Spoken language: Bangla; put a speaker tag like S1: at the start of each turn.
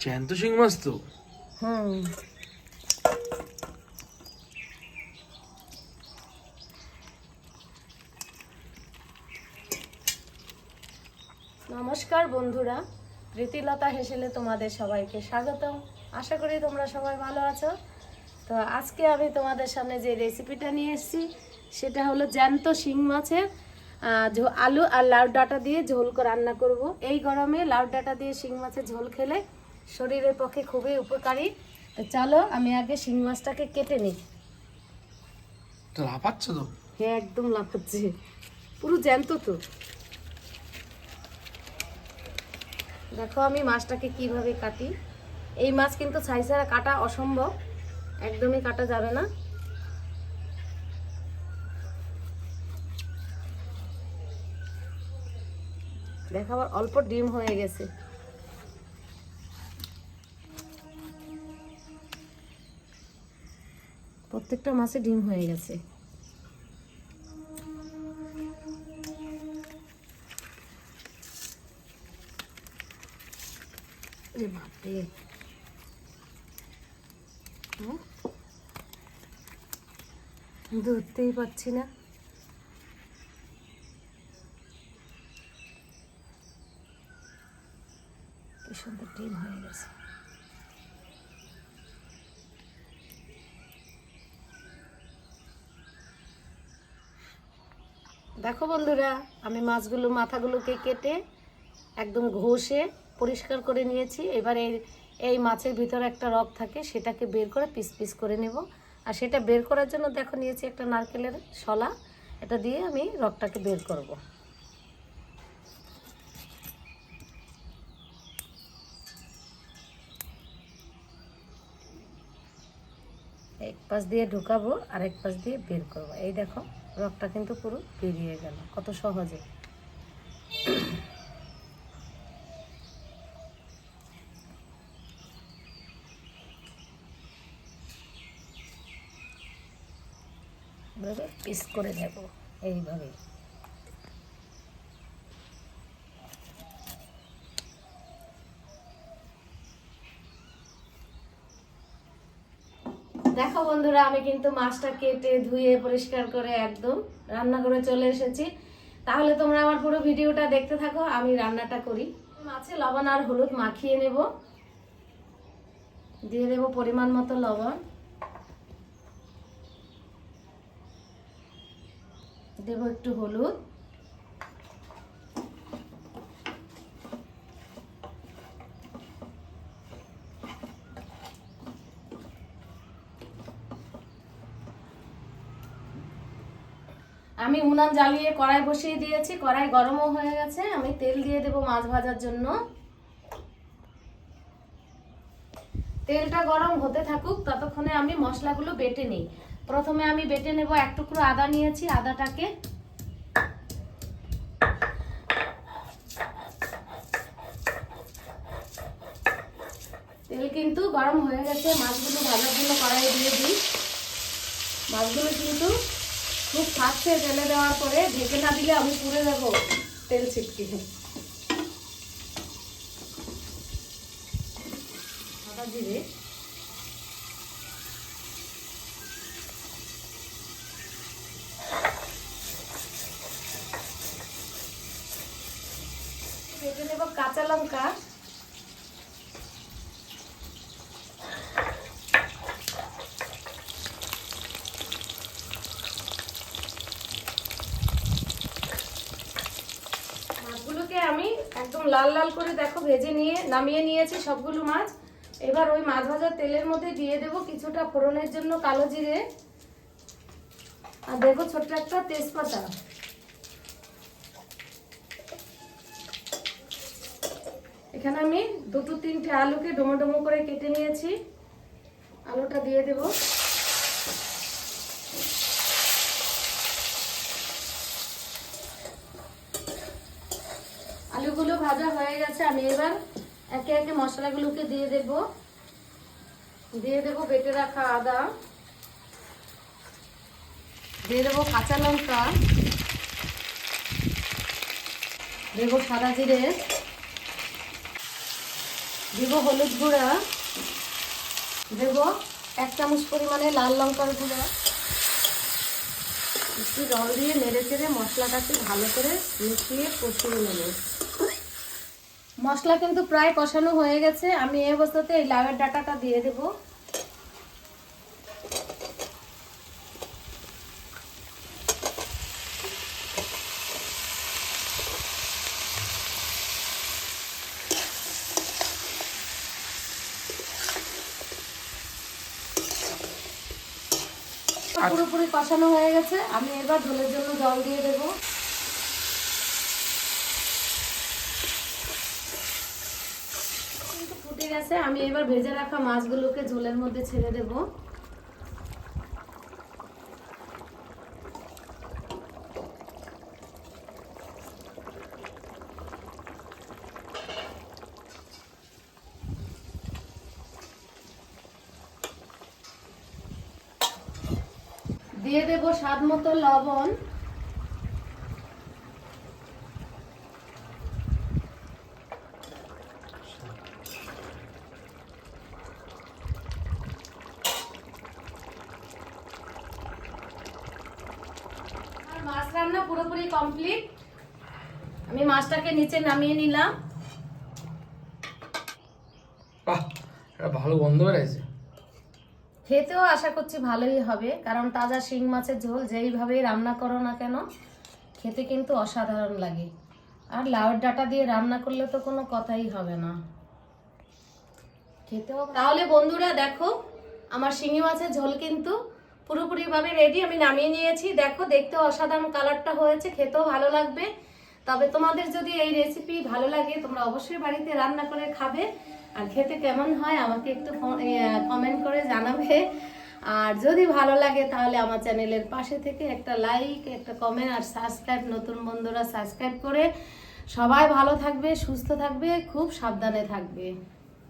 S1: জ্যান্ত শিং মাছ তো।
S2: নমস্কার বন্ধুরা, প্রীতিলতা হেসেলে তোমাদের সবাইকে স্বাগতম। আশা করি তোমরা সবাই ভালো আছো। তো আজকে আমি তোমাদের সামনে যে রেসিপিটা নিয়ে এসেছি সেটা হলো জ্যান্ত শিং মাছের আলু আর লাউ ডাঁটা দিয়ে ঝোল করে রান্না করব। এই গরমে লাউ ডাঁটা দিয়ে শিং মাছের ঝোল খেলে শরীরের পক্ষে খুবই উপকারী। তো চলো আমি আগে শিং মাছটাকে কেটে নিই।
S1: তো লাফাচ্ছ তো?
S2: হ্যাঁ, একদম লাফাচ্ছে, পুরো জ্যান্ত তো। দেখো আমি মাছটাকে কিভাবে কাটি। এই মাছ কিন্তু ছাই ছাড়া কাটা অসম্ভব, একদমই কাটা যাবে না। দেখো আবার অল্প ডিম হয়ে গেছে। প্রত্যেকটা মাছে ডিম হয়ে গেছে। বাপরে, ধরতেই পারছি না। কি সুন্দর ডিম হয়ে গেছে। দেখো বন্ধুরা, আমি মাথাগুলোকে কেটে একদম ঘষে পরিষ্কার করে নিয়েছি। এবার এই মাছের ভিতরে একটা রগ থাকে, সেটাকে বের করে পিস পিস করে নেব। আর সেটা বের করার জন্য দেখো নিয়েছি একটা নারকেলের শলা, এটা দিয়ে আমি রগটাকে বের করব। এক পাশ দিয়ে ঢুকাবো আর এক পাশ দিয়ে বের করব। এই দেখো রগটা কিন্তু পুরো বেরিয়ে গেল কত সহজে। পিস করে নেব এইভাবে। দেখো বন্ধুরা, আমি কিন্তু মাছটা কেটে ধুয়ে পরিষ্কার করে একদম রান্না করে চলে এসেছি। তাহলে তোমরা আমার পুরো ভিডিওটা দেখতে থাকো, আমি রান্নাটা করি। মাছে লবণ আর হলুদ মাখিয়ে নেব। দিয়ে দেব পরিমাণ মতো লবণ, দেব একটু হলুদ, আমি উনান জ্বালিয়ে কড়াই বসিয়ে দিয়েছি। কড়াই গরমও হয়ে গেছে। আমি তেল দিয়ে দেব মাছ ভাজার জন্য। তেলটা গরম হতে থাকুক, ততক্ষণে আমি মশলাগুলো বেটে নিই। প্রথমে আমি বেটে নেব, এক টুকরো আদা নিয়েছি, আদাটাকে তেল কিন্তু গরম হয়ে গেছে। মাছগুলো ভাজার জন্য কড়াইয়ে দিয়ে দিই। মাছগুলো কিন্তু খুব ফাটছে, তেলে দেওয়ার পরে ঢেকে না দিলে আমি পুড়ে যাবো তেল ছিটকে। আদা জিরে, কেটে নেব কাঁচা লঙ্কা, মাছগুলোকে আমি একদম লাল লাল করে দেখো ভেজে নিয়ে নামিয়ে নিয়েছি সবগুলো মাছ। এবার ওই মাছ ভাজার তেলের মধ্যে দিয়ে দেব কিছুটা ফোড়নের জন্য কালো জিরে, আর দেখো ছোট্ট একটা তেজপাতা। এখানে আমি দুটো তিনটে আলুকে ডুমো ডুমো করে কেটে নিয়েছি, আলুটা দিয়ে দেব। আলুগুলো ভাজা হয়ে গেছে। আমি এবার একে একে মশলাগুলোকে দিয়ে দেব। বেটে রাখা আদা, দিয়ে দেবো কাঁচা লঙ্কা, দেবো সাদা জিরে, দিব হলুদ গুঁড়া, দেব 1 চামচ পরিমাণে লাল লঙ্কার গুঁড়া। একটু জল দিয়ে নেড়ে চেড়ে মশলাটাকে ভালো করে মিশিয়ে কষিয়ে নেব। মশলা কিন্তু প্রায় কষানো হয়ে গেছে। আমি এই অবস্থাতে এই লাউয়ের ডাঁটাটা দিয়ে দেব। পুরোপুরি কষানো হয়ে গেছে। আমি এবার ঝোলের জন্য জল দিয়ে দেব। ফুটে গেছে। আমি এবার ভেজে রাখা মাছগুলোকে ঝোলের মধ্যে ছেড়ে দেব। দিয়ে দেব স্বাদ মতো লবণ। মাছ রান্না পুরোপুরি কমপ্লিট। আমি মাছটাকে নিচে নামিয়ে নিলাম।
S1: বাহ, এটা ভালো গন্ধ বেরাইছে।
S2: খেতেও আশা করছি ভালোই হবে, কারণ তাজা শিং মাছের ঝোল যেইভাবেই রান্না করো না কেন খেতে কিন্তু অসাধারণ লাগে। আর লাউয়ের ডাঁটা দিয়ে রান্না করলে তো কোনো কথাই হবে না, খেতেও। তাহলে বন্ধুরা দেখো, আমার শিঙি মাছের ঝোল কিন্তু পুরোপুরিভাবে রেডি। আমি নামিয়ে নিয়েছি। দেখো, দেখতেও অসাধারণ কালারটা হয়েছে, খেতেও ভালো লাগবে। তবে তোমাদের যদি এই রেসিপি ভালো লাগে তোমরা অবশ্যই বাড়িতে রান্না করে খাবে, আর খেতে কেমন হয় আমাকে একটু কমেন্ট করে জানাবে। আর যদি ভালো লাগে তাহলে আমার চ্যানেলের পাশে থেকে একটা লাইক, একটা কমেন্ট আর সাবস্ক্রাইব, নতুন বন্ধুরা সাবস্ক্রাইব করে সবাই ভালো থাকবে, সুস্থ থাকবে, খুব সাবধানে থাকবে।